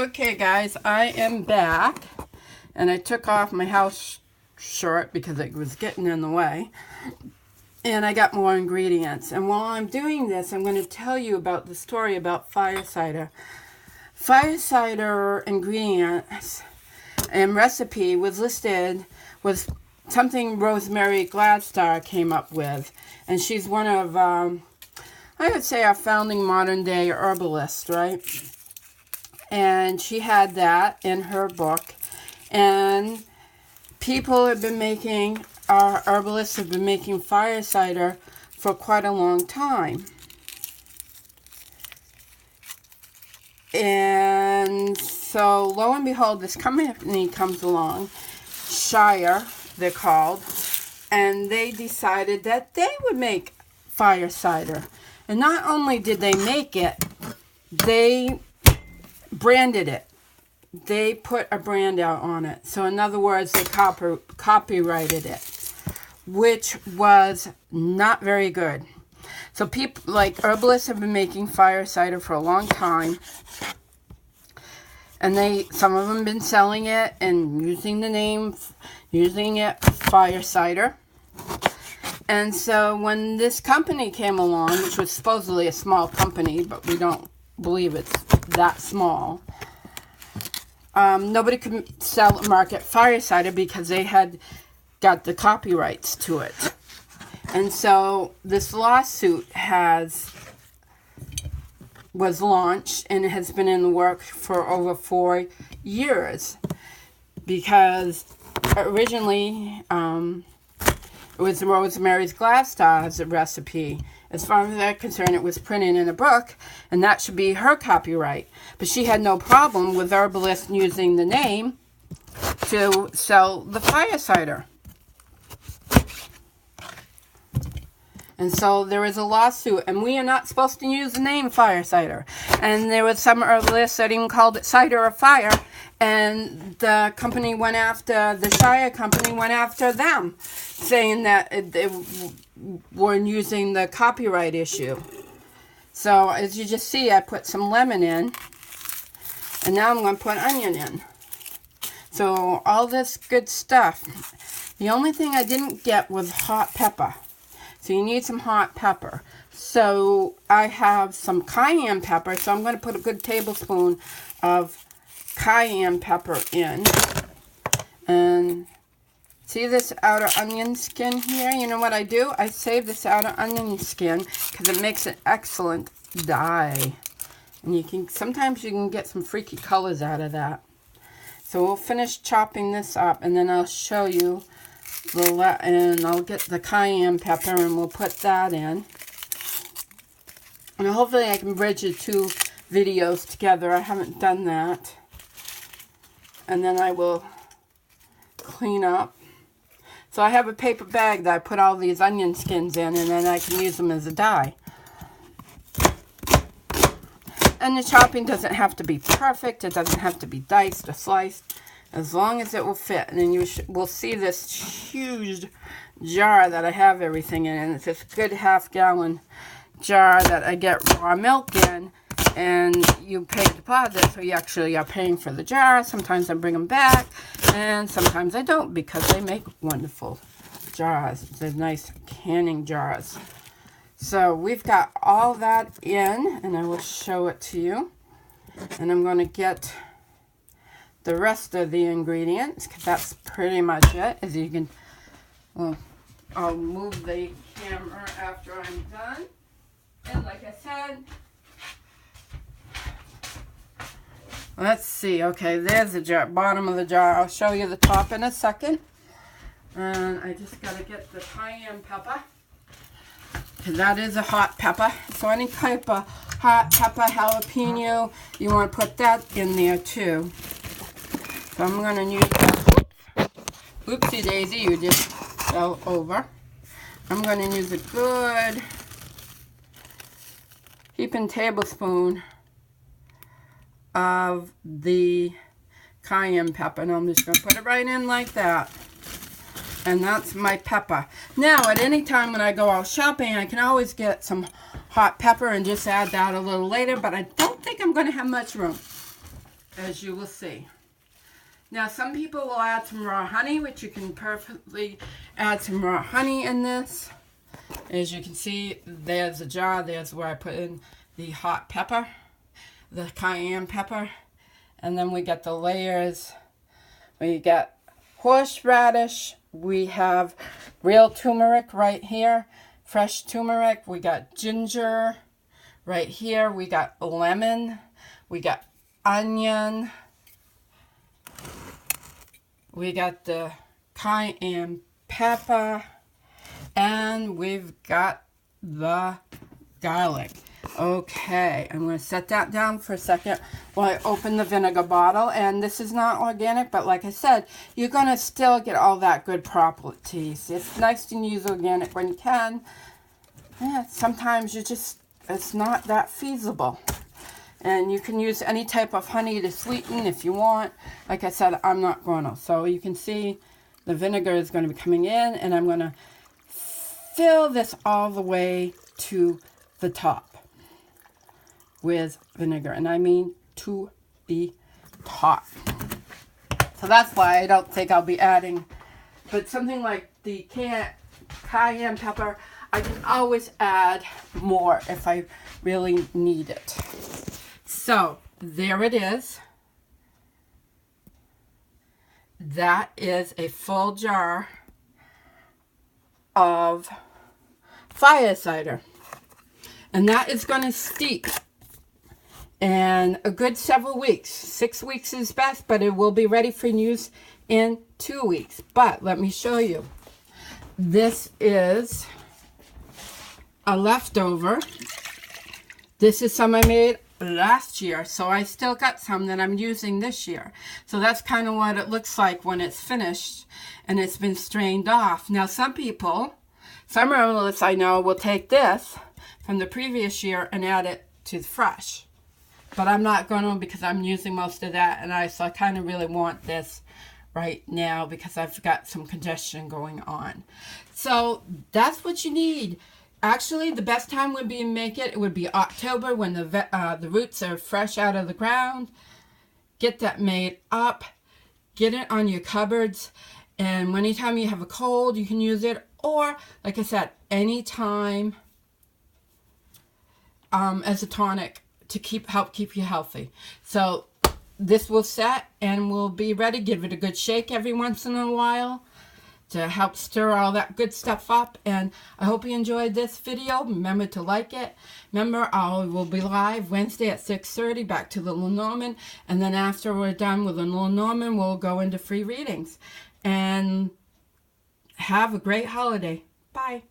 Okay guys, I am back, and I took off my house shirt because it was getting in the way, and I got more ingredients. And while I'm doing this, I'm going to tell you about the story about fire cider. Fire cider ingredients and recipe was listed with something Rosemary Gladstar came up with, and she's one of I would say our founding modern day herbalist, right? And she had that in her book, and people have been making, our herbalists have been making fire cider for quite a long time. And so lo and behold, this company comes along, Shire they're called, and they decided that they would make fire cider. And not only did they make it, they branded it. They put a brand out on it. So in other words, they copyrighted it, which was not very good. So people like herbalists have been making fire cider for a long time, and some of them have been selling it and using the name, using it fire cider. And so when this company came along, which was supposedly a small company, but we don't believe it's that small, nobody could sell or market fire cider because they had got the copyrights to it. And so this lawsuit was launched, and it has been in the works for over 4 years, because originally it was Rosemary's Gladstar's recipe. As far as they're concerned, it was printed in a book, and that should be her copyright. But she had no problem with herbalists using the name to sell the fire cider. And so there is a lawsuit, and we are not supposed to use the name fire cider. And there was some herbalists that even called it cider of fire, and the company went after, the Shire company went after them, saying that they were using the copyright issue. So as you just see, I put some lemon in, and now I'm going to put onion in. So all this good stuff. The only thing I didn't get was hot pepper. So you need some hot pepper. So I have some cayenne pepper, so I'm going to put a good tablespoon of cayenne pepper in. And see this outer onion skin here? You know what I do? I save this outer onion skin because it makes an excellent dye. And sometimes you can get some freaky colors out of that. So we'll finish chopping this up, and then I'll show you and I'll get the cayenne pepper, and we'll put that in. And hopefully I can bridge the two videos together. I haven't done that. And then I will clean up. So I have a paper bag that I put all these onion skins in, and then I can use them as a dye. And the chopping doesn't have to be perfect. It doesn't have to be diced or sliced, as long as it will fit. And then you will see this huge jar that I have everything in. And it's this good half-gallon jar that I get raw milk in. And you pay a deposit, so you actually are paying for the jar. Sometimes I bring them back, and sometimes I don't, because they make wonderful jars. They're nice canning jars. So we've got all that in, and I will show it to you. And I'm going to get the rest of the ingredients, because that's pretty much it. As you can, well, I'll move the camera after I'm done. And like I said, let's see. Okay, there's the jar, bottom of the jar. I'll show you the top in a second. And I just got to get the cayenne pepper, because that is a hot pepper. So any type of hot pepper, jalapeno, you want to put that in there too. So I'm going to use that. Oopsie daisy, you just fell over. I'm going to use a good heaping tablespoon of the cayenne pepper. And I'm just going to put it right in like that. And that's my pepper. Now, at any time when I go out shopping, I can always get some hot pepper and just add that a little later, but I don't think I'm going to have much room. as you will see. Now, some people will add some raw honey, which you can perfectly add some raw honey in this. As you can see, there's a jar. There's where I put in the hot pepper, the cayenne pepper. And then we got the layers. We got horseradish. We have real turmeric right here, fresh turmeric. We got ginger right here. We got lemon. We got onion. We got the cayenne pepper. And we've got the garlic. Okay, I'm going to set that down for a second while I open the vinegar bottle. And this is not organic, but like I said, you're going to still get all that good properties. It's nice to use organic when you can. Yeah, sometimes it's not that feasible. And you can use any type of honey to sweeten if you want. Like I said, I'm not going to. So you can see the vinegar is going to be coming in, and I'm going to fill this all the way to the top with vinegar, and I mean to the top. So that's why I don't think I'll be adding, but something like the cayenne pepper, I can always add more if I really need it. So there it is. That is a full jar of fire cider, and that is going to steep in a good several weeks. 6 weeks is best, but it will be ready for use in 2 weeks. But let me show you. This is a leftover. This is some I made last year, so I still got some that I'm using this year. So that's kind of what it looks like when it's finished and it's been strained off. Now, some herbalists I know will take this from the previous year and add it to the fresh. But I'm not going to, because I'm using most of that, and I kind of really want this right now because I've got some congestion going on. So that's what you need. Actually, the best time would be to make it. It would be October when the roots are fresh out of the ground. Get that made up. Get it on your cupboards. And anytime you have a cold, you can use it. Or, like I said, anytime as a tonic to help keep you healthy. So this will set and we'll be ready. Give it a good shake every once in a while to help stir all that good stuff up. And I hope you enjoyed this video. Remember to like it. Remember, I will be live Wednesday at 6:30 back to the Lenormand. And then after we're done with the Lenormand, we'll go into free readings. And have a great holiday. Bye.